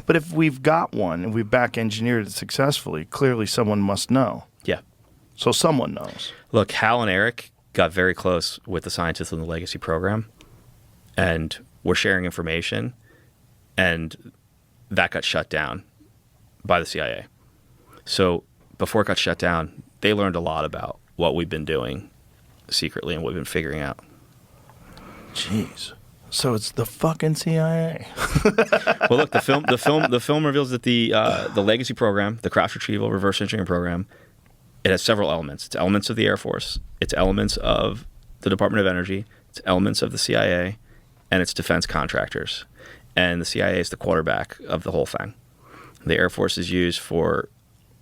But if we've got one and we've back engineered it successfully, clearly someone must know. Yeah. So someone knows. Look, Hal and Eric got very close with the scientists in the legacy program, and we're sharing information, and that got shut down by the CIA. So before it got shut down, they learned a lot about what we've been doing secretly and what we've been figuring out. Jeez. So it's the fucking CIA. Well, look, the film reveals that the legacy program, the crash retrieval reverse engineering program, it has several elements. It's elements of the Air Force, it's elements of the Department of Energy, it's elements of the CIA, and it's defense contractors. And the CIA is the quarterback of the whole thing. The Air Force is used for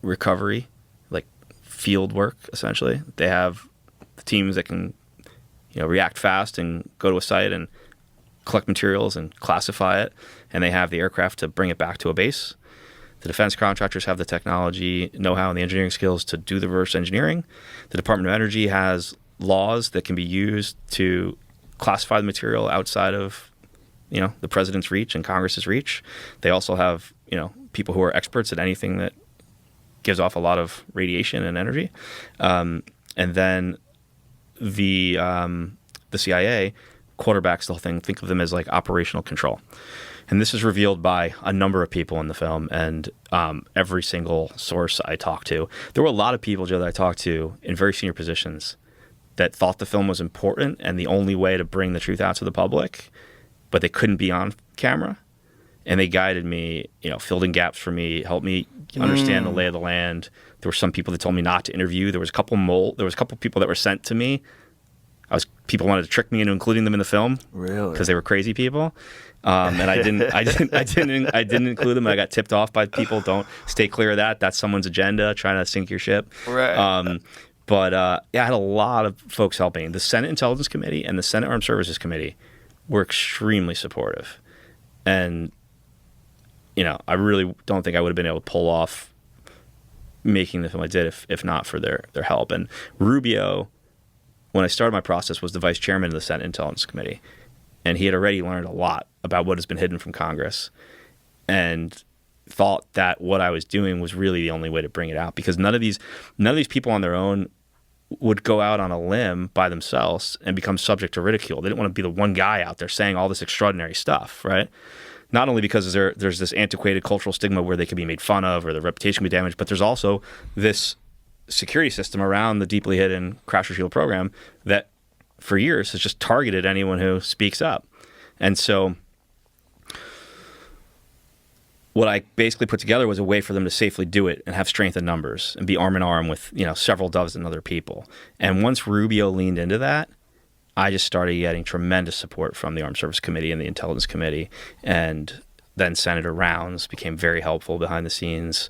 recovery, like field work, essentially. They have teams that can, react fast and go to a site and collect materials and classify it, and they have the aircraft to bring it back to a base. The defense contractors have the technology, know-how, and the engineering skills to do the reverse engineering. The Department of Energy has laws that can be used to classify the material outside of, the president's reach and Congress's reach. They also have, people who are experts at anything that gives off a lot of radiation and energy. And then the CIA quarterbacks the whole thing. Think of them as like operational control. And this is revealed by a number of people in the film, and every single source I talked to. There were a lot of people, Joe, that I talked to in very senior positions that thought the film was important and the only way to bring the truth out to the public, but they couldn't be on camera. And they guided me, filled in gaps for me, helped me understand the lay of the land. There were some people that told me not to interview. There was a couple people that were sent to me. People wanted to trick me into including them in the film, really, because they were crazy people. And I didn't include them. I got tipped off by people. Don't stay clear of that. That's someone's agenda trying to sink your ship. Right. But I had a lot of folks helping. The Senate Intelligence Committee and the Senate Armed Services Committee were extremely supportive. And, I really don't think I would have been able to pull off making the film I did if not for their help. And Rubio, when I started my process, was the vice chairman of the Senate Intelligence Committee. And he had already learned a lot about what has been hidden from Congress and thought that what I was doing was really the only way to bring it out, because none of these people on their own would go out on a limb by themselves and become subject to ridicule. They didn't want to be the one guy out there saying all this extraordinary stuff, right? Not only because there's this antiquated cultural stigma where they could be made fun of or their reputation could be damaged, but there's also this security system around the deeply hidden crash retrieval program that for years has just targeted anyone who speaks up. And so what I basically put together was a way for them to safely do it and have strength in numbers and be arm in arm with, several dozen other people. And once Rubio leaned into that, I just started getting tremendous support from the Armed Services Committee and the Intelligence Committee. And then Senator Rounds became very helpful behind the scenes.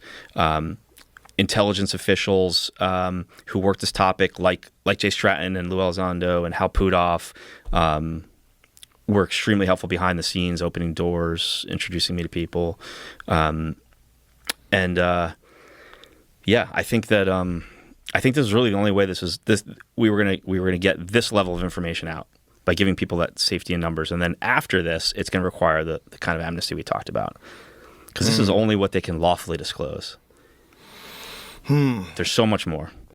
Intelligence officials who worked this topic, like Jay Stratton and Lou Elizondo and Hal Pudoff, were extremely helpful behind the scenes, opening doors, introducing me to people. I think that I think this is really the only way we were gonna get this level of information out, by giving people that safety in numbers. And then after this, it's going to require the kind of amnesty we talked about, because this is only what they can lawfully disclose. There's so much more.